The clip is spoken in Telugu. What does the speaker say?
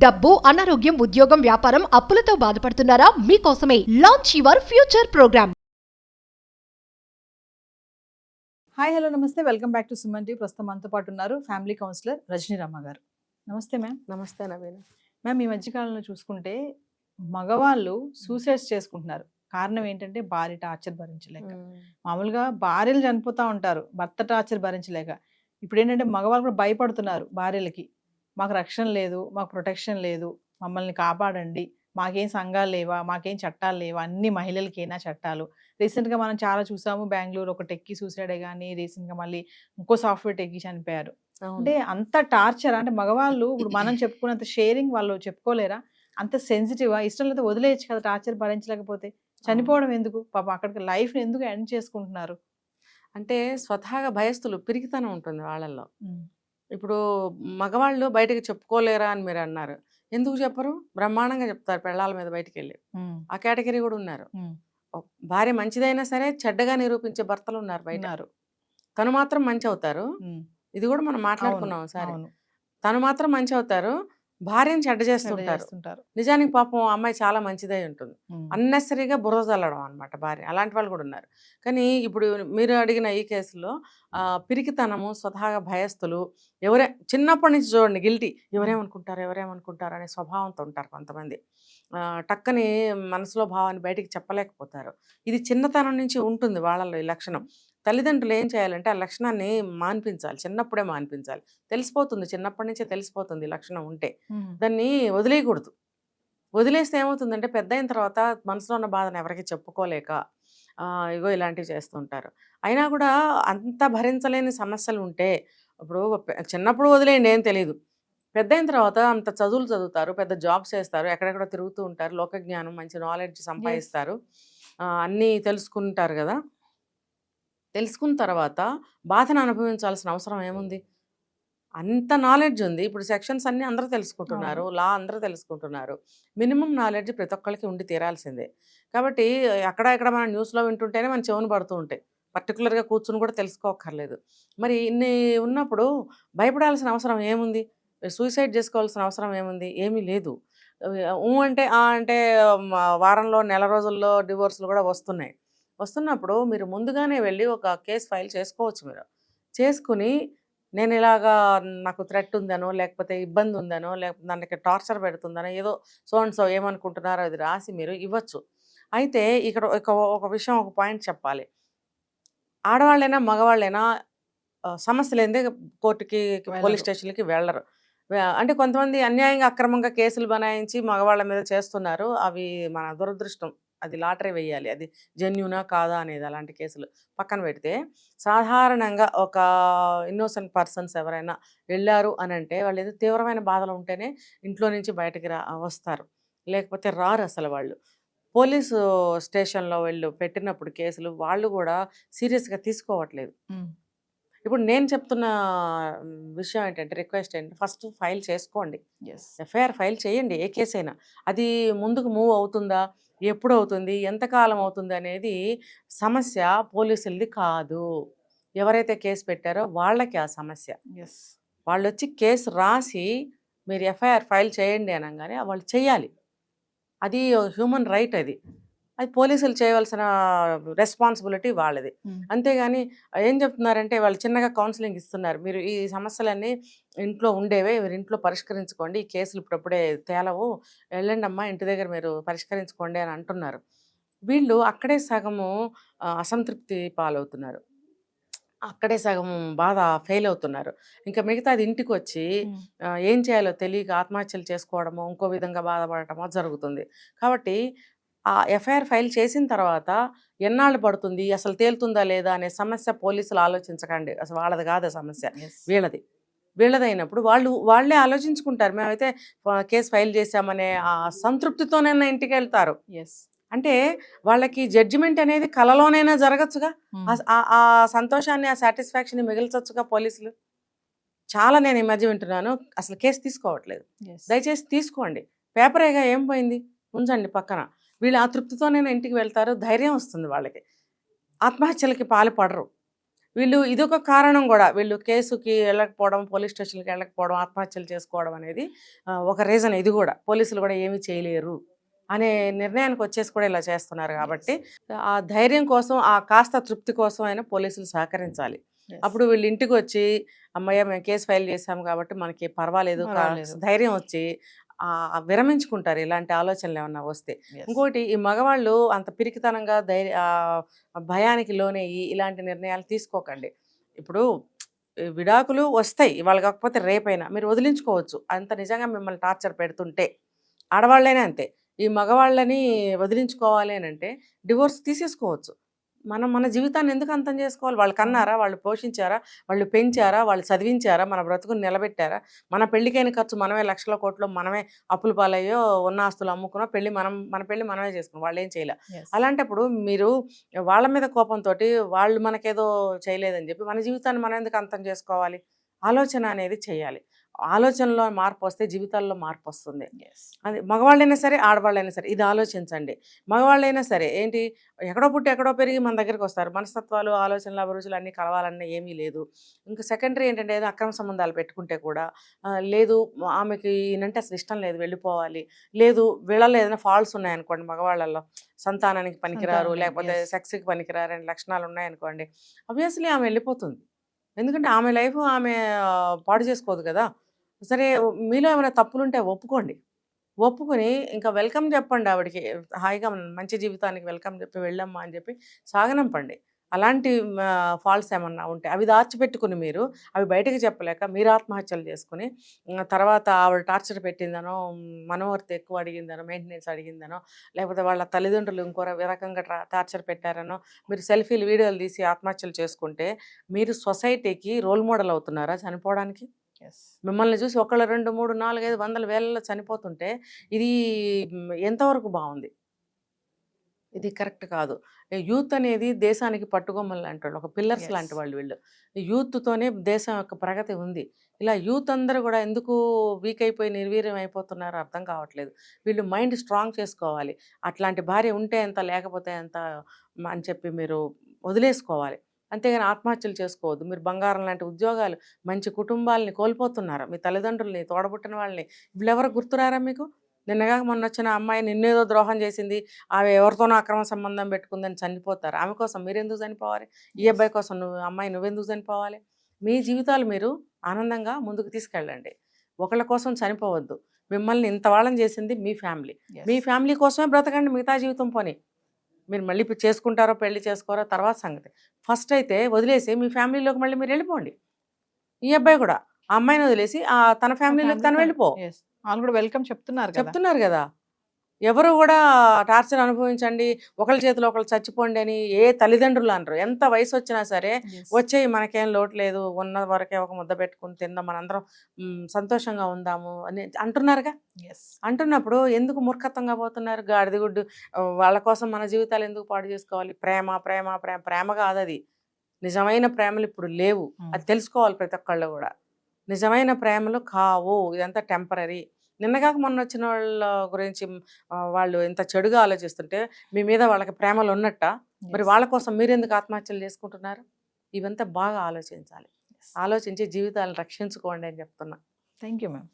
డబ్బు, అనారోగ్యం, ఉద్యోగం, వ్యాపారం, అప్పులతో బాధపడుతున్నారా? మీకోసమే launch your future program. Hi hello నమస్తే welcome back to Suman TV. ప్రస్తుతం మనతో పాటు ఉన్నారు ఫ్యామిలీ కౌన్సిలర్ రజనీ రమ్మ గారు. నమస్తే మ్యామ్. నమస్తే నవీన్. మ్యామ్, ఈ మధ్యకాలంలో చూసుకుంటే మగవాళ్ళు సూసైడ్స్ చేసుకుంటున్నారు. కారణం ఏంటంటే భార్య టార్చర్ భరించలేక. మామూలుగా భార్యలు చనిపోతూ ఉంటారు భర్త టార్చర్ భరించలేక. ఇప్పుడు ఏంటంటే మగవాళ్ళు కూడా భయపడుతున్నారు భార్యలకి. మాకు రక్షణ లేదు, మాకు ప్రొటెక్షన్ లేదు, మమ్మల్ని కాపాడండి, మాకేం సంఘాలు లేవా, మాకేం చట్టాలు లేవా, అన్ని మహిళలకేనా చట్టాలు. రీసెంట్గా మనం చాలా చూసాము, బెంగళూరు ఒక టెక్కి సూసైడే కానీ రీసెంట్గా మళ్ళీ ఇంకో సాఫ్ట్వేర్ టెక్కి చనిపోయారు. అంటే అంత టార్చర్. అంటే మగవాళ్ళు ఇప్పుడు మనం చెప్పుకున్నంత షేరింగ్ వాళ్ళు చెప్పుకోలేరా? అంత సెన్సిటివా? ఇష్టం లేదా వదిలేయచ్చు కదా, టార్చర్ భరించలేకపోతే. చనిపోవడం ఎందుకు? పాపం అక్కడికి లైఫ్ని ఎందుకు ఎండ్ చేసుకుంటున్నారు? అంటే స్వతహాగా భయస్థులు, పిరికితనం ఉంటుంది వాళ్ళల్లో. ఇప్పుడు మగవాళ్ళు బయటకు చెప్పుకోలేరా అని మీరు అన్నారు. ఎందుకు చెప్పరు? బ్రహ్మాండంగా చెప్తారు పెళ్ళాల మీద బయటికి వెళ్ళి. ఆ కేటగిరీ కూడా ఉన్నారు. భార్య మంచిదైనా సరే చెడ్డగా నిరూపించే భర్తలు ఉన్నారు బయట. తను మాత్రం మంచి అవుతారు. ఇది కూడా మనం మాట్లాడుకున్నాం సరే. తను మాత్రం మంచి అవుతారు, భార్యను చెడ్డ చేస్తుంటారు. నిజానికి పాపం అమ్మాయి చాలా మంచిదై ఉంటుంది. అన్నెసరీగా బురద చల్లడం అనమాట భార్య. అలాంటి వాళ్ళు కూడా ఉన్నారు. కానీ ఇప్పుడు మీరు అడిగిన ఈ కేసులో పిరికితనము, స్వతహాగా భయస్థులు, చిన్నప్పటి నుంచి చూడండి గిల్టీ, ఎవరేమనుకుంటారు అనే స్వభావంతో ఉంటారు కొంతమంది. టక్కని మనసులో భావాన్ని బయటికి చెప్పలేకపోతారు. ఇది చిన్నతనం నుంచి ఉంటుంది వాళ్ళలో ఈ లక్షణం. తల్లిదండ్రులు ఏం చేయాలంటే ఆ లక్షణాన్ని మాన్పించాలి, చిన్నప్పుడే మాన్పించాలి. తెలిసిపోతుంది, చిన్నప్పటి నుంచే తెలిసిపోతుంది లక్షణం ఉంటే. దాన్ని వదిలేయకూడదు. వదిలేస్తే ఏమవుతుందంటే పెద్ద అయిన తర్వాత మనసులో ఉన్న బాధను ఎవరికి చెప్పుకోలేక ఇగో ఇలాంటివి చేస్తుంటారు. అయినా కూడా అంత భరించలేని సమస్యలు ఉంటే, ఇప్పుడు చిన్నప్పుడు వదిలేయండి ఏం తెలియదు, పెద్ద అయిన తర్వాత అంత చదువులు చదువుతారు, పెద్ద జాబ్స్ చేస్తారు, ఎక్కడెక్కడ తిరుగుతూ ఉంటారు, లోకజ్ఞానం, మంచి నాలెడ్జ్ సంపాదిస్తారు, అన్నీ తెలుసుకుంటారు కదా. తెలుసుకున్న తర్వాత బాధను అనుభవించాల్సిన అవసరం ఏముంది? అంత నాలెడ్జ్ ఉంది. ఇప్పుడు సెక్షన్స్ అన్నీ అందరూ తెలుసుకుంటున్నారు, లా అందరూ తెలుసుకుంటున్నారు. మినిమం నాలెడ్జ్ ప్రతి ఒక్కరికి ఉండి తీరాల్సిందే. కాబట్టి ఎక్కడ మనం న్యూస్లో వింటుంటేనే మన చెవును పడుతూ ఉంటాయి. పర్టికులర్గా కూర్చుని కూడా తెలుసుకోక్కర్లేదు. మరి ఇన్ని ఉన్నప్పుడు భయపడాల్సిన అవసరం ఏముంది? సూసైడ్ చేసుకోవాల్సిన అవసరం ఏముంది? ఏమీ లేదు. అంటే వారంలో నెల రోజుల్లో డివోర్సులు కూడా వస్తున్నప్పుడు మీరు ముందుగానే వెళ్ళి ఒక కేసు ఫైల్ చేసుకోవచ్చు. మీరు చేసుకుని నేను ఇలాగా నాకు థ్రెట్ ఉందనో, లేకపోతే ఇబ్బంది ఉందనో, లేకపోతే నన్ను టార్చర్ పెడుతుందనో, ఏదో సో ఏమనుకుంటున్నారో అది రాసి మీరు ఇవ్వచ్చు. అయితే ఇక్కడ ఒక విషయం, ఒక పాయింట్ చెప్పాలి. ఆడవాళ్ళైనా మగవాళ్ళైనా సమస్యలు ఏందే కోర్టుకి, పోలీస్ స్టేషన్లకి వెళ్ళరు. అంటే కొంతమంది అన్యాయంగా అక్రమంగా కేసులు బనాయించి మగవాళ్ళ మీద చేస్తున్నారు. అవి మన దురదృష్టం. అది లాటరీ వేయాలి, అది జెన్యూనా కాదా అనేది. అలాంటి కేసులు పక్కన పెడితే సాధారణంగా ఒక ఇన్నోసెంట్ పర్సన్స్ ఎవరైనా వెళ్ళారు అని అంటే వాళ్ళు ఏదో తీవ్రమైన బాధలు ఉంటేనే ఇంట్లో నుంచి బయటకు వస్తారు, లేకపోతే రారు అసలు. వాళ్ళు పోలీసు స్టేషన్లో వెళ్ళు పెట్టినప్పుడు కేసులు వాళ్ళు కూడా సీరియస్గా తీసుకోవట్లేదు. ఇప్పుడు నేను చెప్తున్న విషయం ఏంటంటే, రిక్వెస్ట్ ఏంటంటే, ఫస్ట్ ఫైల్ చేసుకోండి, ఎఫ్ఐఆర్ ఫైల్ చేయండి. ఏ కేసు అయినా అది ముందుకు మూవ్ అవుతుందా, ఎప్పుడు అవుతుంది, ఎంతకాలం అవుతుంది అనేది సమస్య పోలీసులది కాదు. ఎవరైతే కేసు పెట్టారో వాళ్ళకి ఆ సమస్య. వాళ్ళు వచ్చి కేసు రాసి మీరు ఎఫ్ఐఆర్ ఫైల్ చేయండి అనగానే వాళ్ళు చేయాలి. అది హ్యూమన్ రైట్. అది పోలీసులు చేయవలసిన రెస్పాన్సిబిలిటీ వాళ్ళది. అంతేగాని ఏం చెప్తున్నారంటే వాళ్ళు చిన్నగా కౌన్సిలింగ్ ఇస్తున్నారు. మీరు ఈ సమస్యలన్నీ ఇంట్లో ఉండేవే, మీరు ఇంట్లో పరిష్కరించుకోండి, ఈ కేసులు ఇప్పుడప్పుడే తేలవు, వెళ్ళండి అమ్మా ఇంటి దగ్గర మీరు పరిష్కరించుకోండి అని అంటున్నారు. వీళ్ళు అక్కడే సగము అసంతృప్తి పాలవుతున్నారు, అక్కడే సగం బాధ ఫెయిల్ అవుతున్నారు. ఇంకా మిగతాది ఇంటికి వచ్చి ఏం చేయాలో తెలియక ఆత్మహత్యలు చేసుకోవడమో, ఇంకో విధంగా బాధపడటమో జరుగుతుంది. కాబట్టి ఆ ఎఫ్ఐఆర్ ఫైల్ చేసిన తర్వాత ఎన్నాళ్ళు పడుతుంది, అసలు తేలుతుందా లేదా అనే సమస్య పోలీసులు ఆలోచించకండి. అసలు వాళ్ళది కాదు సమస్య, వీళ్ళదైనప్పుడు వాళ్ళే ఆలోచించుకుంటారు. మేమైతే కేసు ఫైల్ చేశామనే ఆ సంతృప్తితోనైనా ఇంటికి వెళ్తారు. అంటే వాళ్ళకి జడ్జిమెంట్ అనేది కలలోనైనా జరగచ్చుగా, ఆ సంతోషాన్ని, ఆ సాటిస్ఫాక్షన్ని మిగిల్చొచ్చుగా పోలీసులు. చాలా నేను ఈ మధ్య వింటున్నాను, అసలు కేసు తీసుకోవట్లేదు. దయచేసి తీసుకోండి, పేపరేగా ఏం పోయింది, ఉంచండి పక్కన. వీళ్ళు ఆ తృప్తితోనైనా ఇంటికి వెళ్తారు, ధైర్యం వస్తుంది వాళ్ళకి, ఆత్మహత్యలకి పాల్పడరు. వీళ్ళు ఇదొక కారణం కూడా, వీళ్ళు కేసుకి వెళ్ళకపోవడం, పోలీస్ స్టేషన్కి వెళ్ళకపోవడం, ఆత్మహత్యలు చేసుకోవడం అనేది ఒక రీజన్. ఇది కూడా పోలీసులు కూడా ఏమీ చేయలేరు అనే నిర్ణయానికి వచ్చేసి కూడా ఇలా చేస్తున్నారు. కాబట్టి ఆ ధైర్యం కోసం, ఆ కాస్త తృప్తి కోసం అయినా పోలీసులు సహకరించాలి. అప్పుడు వీళ్ళు ఇంటికి వచ్చి అమ్మయ్య మేము కేసు ఫైల్ చేసాము కాబట్టి మనకి పర్వాలేదు ధైర్యం వచ్చి విరమించుకుంటారు ఇలాంటి ఆలోచనలు ఏమన్నా వస్తే. ఇంకోటి, ఈ మగవాళ్ళు అంత పిరికితనంగా భయానికి లోనయ్యి ఇలాంటి నిర్ణయాలు తీసుకోకండి. ఇప్పుడు విడాకులు వస్తాయి, ఇవాళ కాకపోతే రేపైనా మీరు వదిలించుకోవచ్చు. అంత నిజంగా మిమ్మల్ని టార్చర్ పెడుతుంటే ఆడవాళ్ళైనా అంతే. ఈ మగవాళ్ళని వదిలించుకోవాలి అని అంటే డివోర్స్ తీసేసుకోవచ్చు. మన జీవితాన్ని ఎందుకు అంతం చేసుకోవాలి? వాళ్ళు కన్నారా, వాళ్ళు పోషించారా, వాళ్ళు పెంచారా, వాళ్ళు చదివించారా, మన బ్రతుకుని నిలబెట్టారా? మన పెళ్ళికైన ఖర్చు మనమే లక్షల కోట్లు మనమే అప్పుల పాలయ్యో ఉన్న ఆస్తులు అమ్ముకున్నా మన పెళ్ళి మనమే చేసుకున్నాం, వాళ్ళు ఏం చేయలే. అలాంటప్పుడు మీరు వాళ్ళ మీద కోపంతో వాళ్ళు మనకేదో చేయలేదని చెప్పి మన జీవితాన్ని మనం ఎందుకు అంతం చేసుకోవాలి? ఆలోచన అనేది చేయాలి. ఆలోచనలో మార్పు వస్తే జీవితాల్లో మార్పు వస్తుంది. అది మగవాళ్ళైనా సరే ఆడవాళ్ళైనా సరే ఇది ఆలోచించండి. మగవాళ్ళైనా సరే ఏంటి, ఎక్కడో పుట్టి ఎక్కడో పెరిగి మన దగ్గరికి వస్తారు. మనస్తత్వాలు, ఆలోచనలు, అభిరుచులు అన్నీ కలవాలన్న ఏమీ లేదు. ఇంకా సెకండరీ ఏంటంటే ఏదో అక్రమ సంబంధాలు పెట్టుకుంటే కూడా లేదు, ఆమెకి ఈయనంటే అసలు ఇష్టం లేదు, వెళ్ళిపోవాలి, లేదు వీళ్ళలో ఏదైనా ఫాల్ట్స్ ఉన్నాయనుకోండి, మగవాళ్ళల్లో సంతానానికి పనికిరారు, లేకపోతే సెక్స్కి పనికిరారు అనే లక్షణాలు ఉన్నాయనుకోండి, ఆబ్వియస్లీ ఆమె వెళ్ళిపోతుంది. ఎందుకంటే ఆమె లైఫ్ ఆమె పాడు చేసుకోదు కదా. సరే, మీలో ఏమైనా తప్పులుంటే ఒప్పుకొని ఇంకా వెల్కమ్ చెప్పండి ఆవిడకి, హాయిగా మంచి జీవితానికి వెల్కమ్ చెప్పి వెళ్ళమ్మా అని చెప్పి సాగనంపండి. అలాంటి ఫాల్ట్స్ ఏమన్నా ఉంటే అవి దాచిపెట్టుకుని మీరు అవి బయటకు చెప్పలేక మీరు ఆత్మహత్యలు చేసుకుని తర్వాత ఆవిడ టార్చర్ పెట్టిందనో, మనోవర్తి ఎక్కువ అడిగిందనో, మెయింటెనెన్స్ అడిగిందనో, లేకపోతే వాళ్ళ తల్లిదండ్రులు ఇంకో రకంగా టార్చర్ పెట్టారనో మీరు సెల్ఫీలు, వీడియోలు తీసి ఆత్మహత్యలు చేసుకుంటే మీరు సొసైటీకి రోల్ మోడల్ అవుతున్నారా చనిపోవడానికి? మిమ్మల్ని చూసి ఒకళ్ళు 2, 3, 4, 5 వందల వేలలో చనిపోతుంటే ఇది ఎంతవరకు బాగుంది? ఇది కరెక్ట్ కాదు. యూత్ అనేది దేశానికి పట్టుకొమ్మలు లాంటి వాళ్ళు, ఒక పిల్లర్స్ లాంటి వాళ్ళు వీళ్ళు. యూత్తోనే దేశం యొక్క ప్రగతి ఉంది. ఇలా యూత్ అందరూ కూడా ఎందుకు వీక్ అయిపోయి నిర్వీర్యం అయిపోతున్నారో అర్థం కావట్లేదు. వీళ్ళు మైండ్ స్ట్రాంగ్ చేసుకోవాలి. అట్లాంటి భార్య ఉంటే ఎంత, లేకపోతే ఎంత అని చెప్పి మీరు వదిలేసుకోవాలి. అంతేగాని ఆత్మహత్యలు చేసుకోవద్దు. మీరు బంగారం లాంటి ఉద్యోగాలు, మంచి కుటుంబాలని కోల్పోతున్నారు. మీ తల్లిదండ్రుల్ని, తోడబుట్టిన వాళ్ళని వీళ్ళెవరు గుర్తురారా మీకు? నిన్నగాక మొన్న వచ్చిన అమ్మాయి నిన్నేదో ద్రోహం చేసింది, ఆమె ఎవరితోనో అక్రమ సంబంధం పెట్టుకుందని చనిపోతారు. ఆమె కోసం మీరెందుకు చనిపోవాలి? ఈ అబ్బాయి కోసం నువ్వెందుకు చనిపోవాలి? మీ జీవితాలు మీరు ఆనందంగా ముందుకు తీసుకెళ్ళండి. ఒకళ్ళ కోసం చనిపోవద్దు. మిమ్మల్ని ఇంత వాళ్ళని చేసింది మీ ఫ్యామిలీ. మీ ఫ్యామిలీ కోసమే బ్రతకండి మిగతా జీవితం పోనీ. మీరు మళ్ళీ ఇప్పుడు చేసుకుంటారో పెళ్లి చేసుకోరో తర్వాత సంగతి. ఫస్ట్ అయితే వదిలేసి మీ ఫ్యామిలీలోకి మళ్ళీ మీరు వెళ్ళిపోండి. ఈ అబ్బాయి కూడా ఆ అమ్మాయిని వదిలేసి తన ఫ్యామిలీలోకి తను వెళ్ళిపో. వాళ్ళు కూడా వెల్కమ్ చెప్తున్నారు కదా. ఎవరు కూడా టార్చర్ అనుభవించండి, ఒకళ్ళ చేతిలో ఒకళ్ళు చచ్చిపోండి అని ఏ తల్లిదండ్రులు అనరు. ఎంత వయసు వచ్చినా సరే వచ్చేయి, మనకేం లోటు లేదు, ఉన్న వరకే ఒక ముద్ద పెట్టుకుని తిందాం, మనందరం సంతోషంగా ఉందాము అని అంటున్నారుగా. అంటున్నప్పుడు ఎందుకు మూర్ఖత్వంగా పోతున్నారు? గాడిదగుడ్డు వాళ్ళ కోసం మన జీవితాలు ఎందుకు పాడు చేసుకోవాలి? ప్రేమ ప్రేమ ప్రేమ ప్రేమ కాదు అది. నిజమైన ప్రేమలు ఇప్పుడు లేవు, అది తెలుసుకోవాలి ప్రతి ఒక్కళ్ళు కూడా. నిజమైన ప్రేమలు కావు, ఇదంతా టెంపరీ. నిన్నగాక మొన్న వచ్చిన వాళ్ళ గురించి వాళ్ళు ఎంత చెడుగా ఆలోచిస్తుంటే మీ మీద వాళ్ళకి ప్రేమలు ఉన్నట్ట, మరి వాళ్ళ కోసం మీరెందుకు ఆత్మహత్యలు చేసుకుంటున్నారు? ఇవంతా బాగా ఆలోచించాలి. ఆలోచించి జీవితాలను రక్షించుకోండి అని చెప్తున్నా. Thank you ma'am.